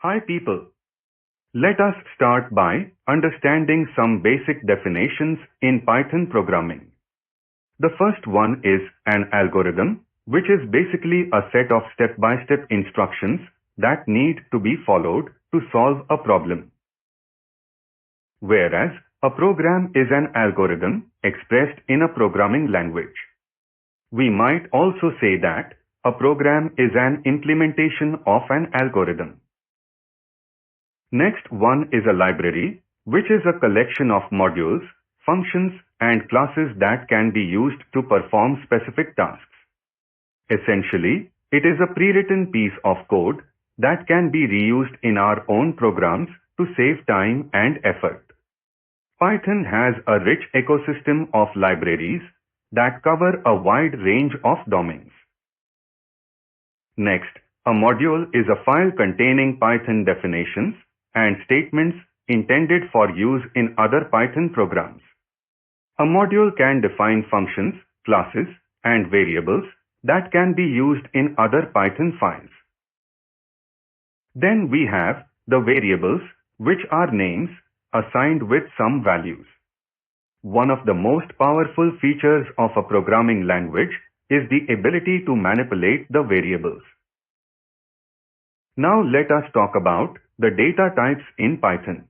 Hi people. Let us start by understanding some basic definitions in Python programming. The first one is an algorithm, which is basically a set of step-by-step instructions that need to be followed to solve a problem. Whereas a program is an algorithm expressed in a programming language. We might also say that a program is an implementation of an algorithm. Next one is a library, which is a collection of modules, functions, and classes that can be used to perform specific tasks. Essentially, it is a pre-written piece of code that can be reused in our own programs to save time and effort. Python has a rich ecosystem of libraries that cover a wide range of domains. Next, a module is a file containing Python definitions and statements intended for use in other Python programs. A module can define functions, classes, and variables that can be used in other Python files. Then we have the variables, which are names assigned with some values. One of the most powerful features of a programming language is the ability to manipulate the variables. Now let us talk about the data types in Python.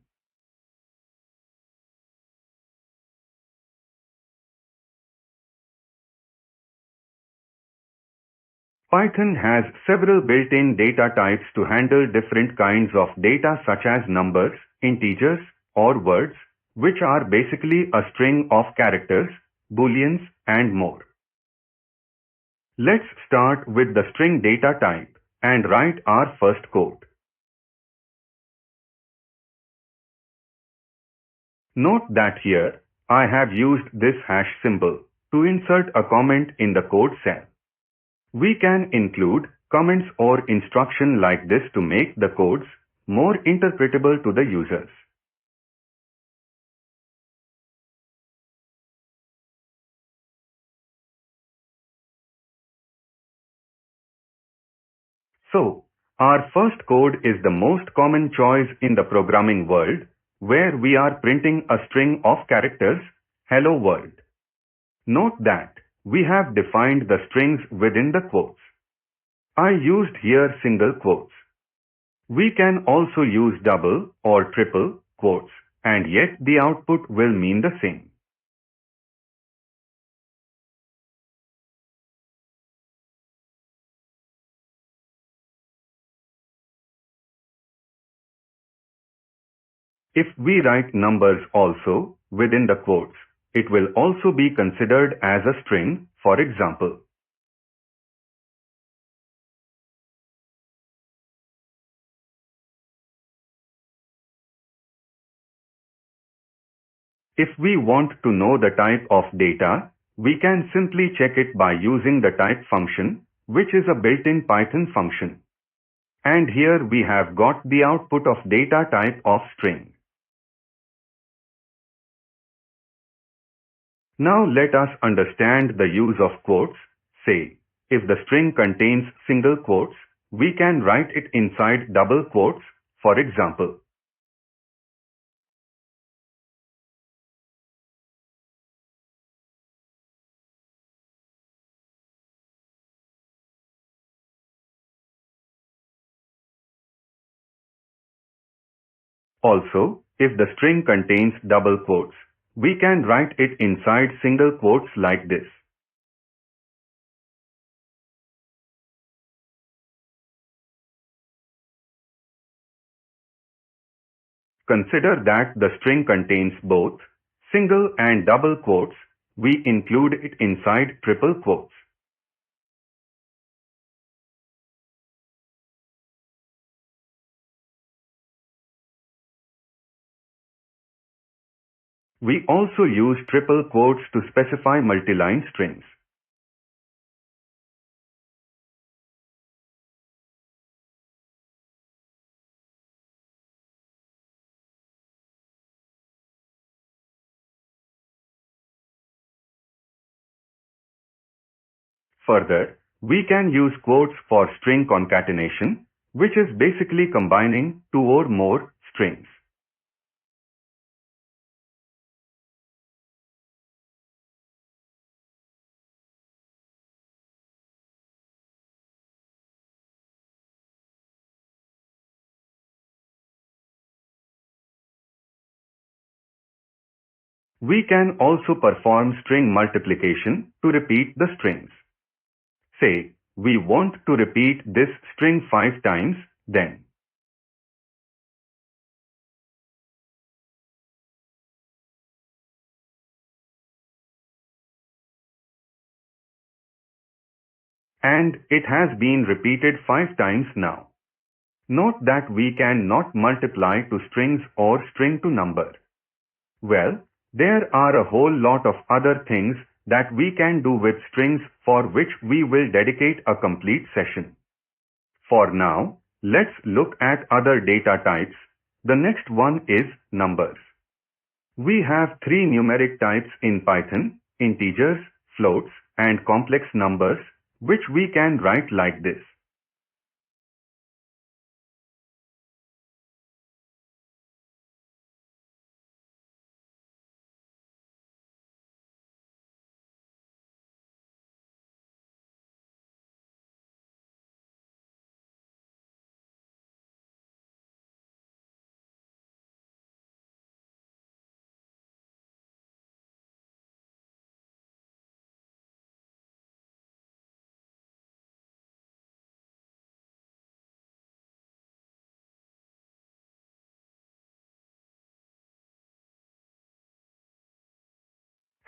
Python has several built-in data types to handle different kinds of data such as numbers, integers, or words, which are basically a string of characters, booleans, and more. Let's start with the string data type and write our first code. Note that here, I have used this hash symbol to insert a comment in the code cell. We can include comments or instruction like this to make the codes more interpretable to the users. So, our first code is the most common choice in the programming world, where we are printing a string of characters, hello world. Note that we have defined the strings within the quotes. I used here single quotes. We can also use double or triple quotes, and yet the output will mean the same. If we write numbers also within the quotes, it will also be considered as a string, for example. If we want to know the type of data, we can simply check it by using the type function, which is a built-in Python function. And here we have got the output of data type of string. Now let us understand the use of quotes. Say, if the string contains single quotes, we can write it inside double quotes, for example. Also, if the string contains double quotes, we can write it inside single quotes like this. Consider that the string contains both single and double quotes. We include it inside triple quotes. We also use triple quotes to specify multi-line strings. Further, we can use quotes for string concatenation, which is basically combining two or more strings. We can also perform string multiplication to repeat the strings. Say, we want to repeat this string 5 times, then and it has been repeated 5 times now. Note that we can not multiply to strings or string to number. Well, there are a whole lot of other things that we can do with strings for which we will dedicate a complete session. For now, let's look at other data types. The next one is numbers. We have three numeric types in Python: integers, floats, and complex numbers, which we can write like this.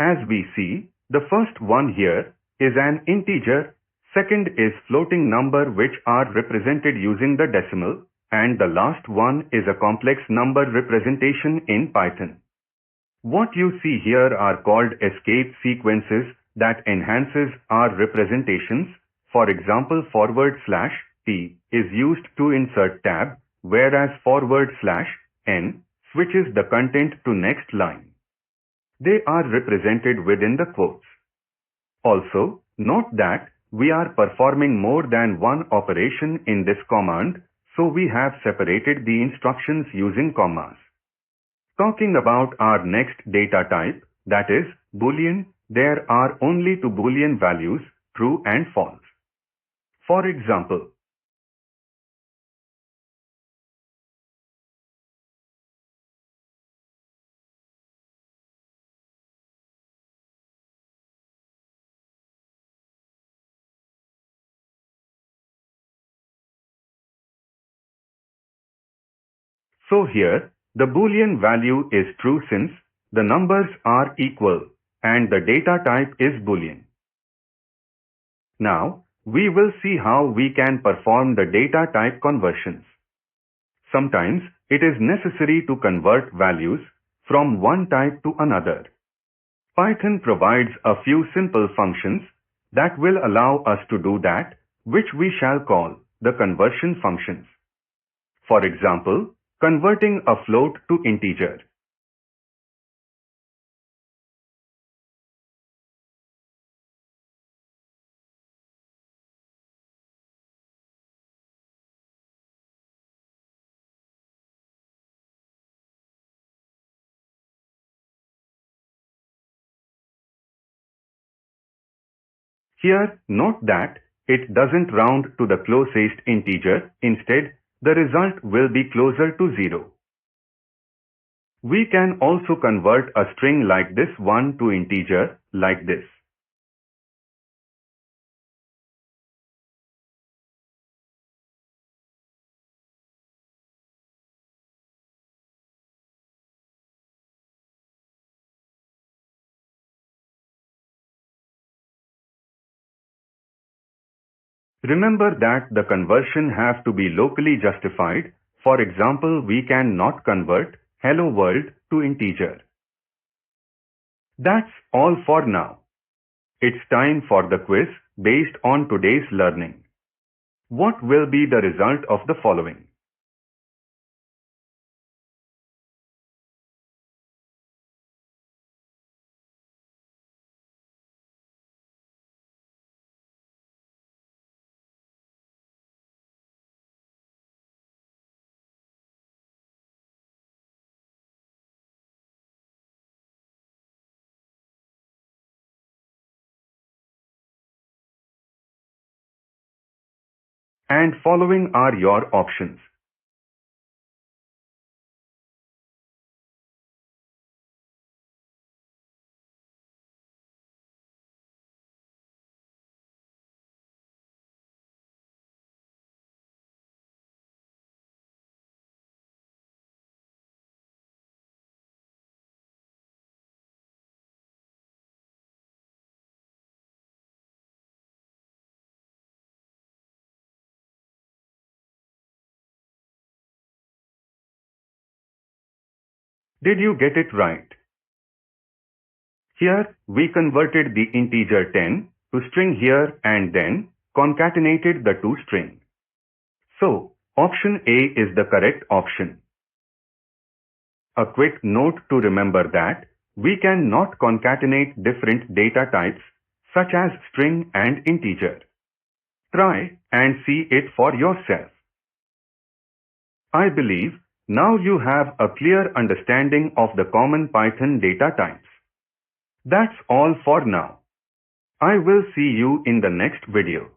As we see, the first one here is an integer, second is floating number which are represented using the decimal, and the last one is a complex number representation in Python. What you see here are called escape sequences that enhances our representations. For example, /t is used to insert tab, whereas /n switches the content to next line. They are represented within the quotes. Also, note that we are performing more than one operation in this command, so we have separated the instructions using commas. Talking about our next data type, that is boolean, there are only two boolean values, true and false. For example, so here, the boolean value is true since the numbers are equal and the data type is boolean. Now, we will see how we can perform the data type conversions. Sometimes, it is necessary to convert values from one type to another. Python provides a few simple functions that will allow us to do that, which we shall call the conversion functions. For example, converting a float to integer. Here, note that it doesn't round to the closest integer. Instead, the result will be closer to 0. We can also convert a string like this one to integer, like this. Remember that the conversion have to be locally justified. For example, we can not convert hello world to integer. That's all for now. It's time for the quiz based on today's learning. What will be the result of the following? and following are your options. Did you get it right? Here, we converted the integer 10 to string here and then concatenated the two strings. So, option A is the correct option. A quick note to remember that we can not concatenate different data types such as string and integer. Try and see it for yourself. I believe now you have a clear understanding of the common Python data types. That's all for now. I will see you in the next video.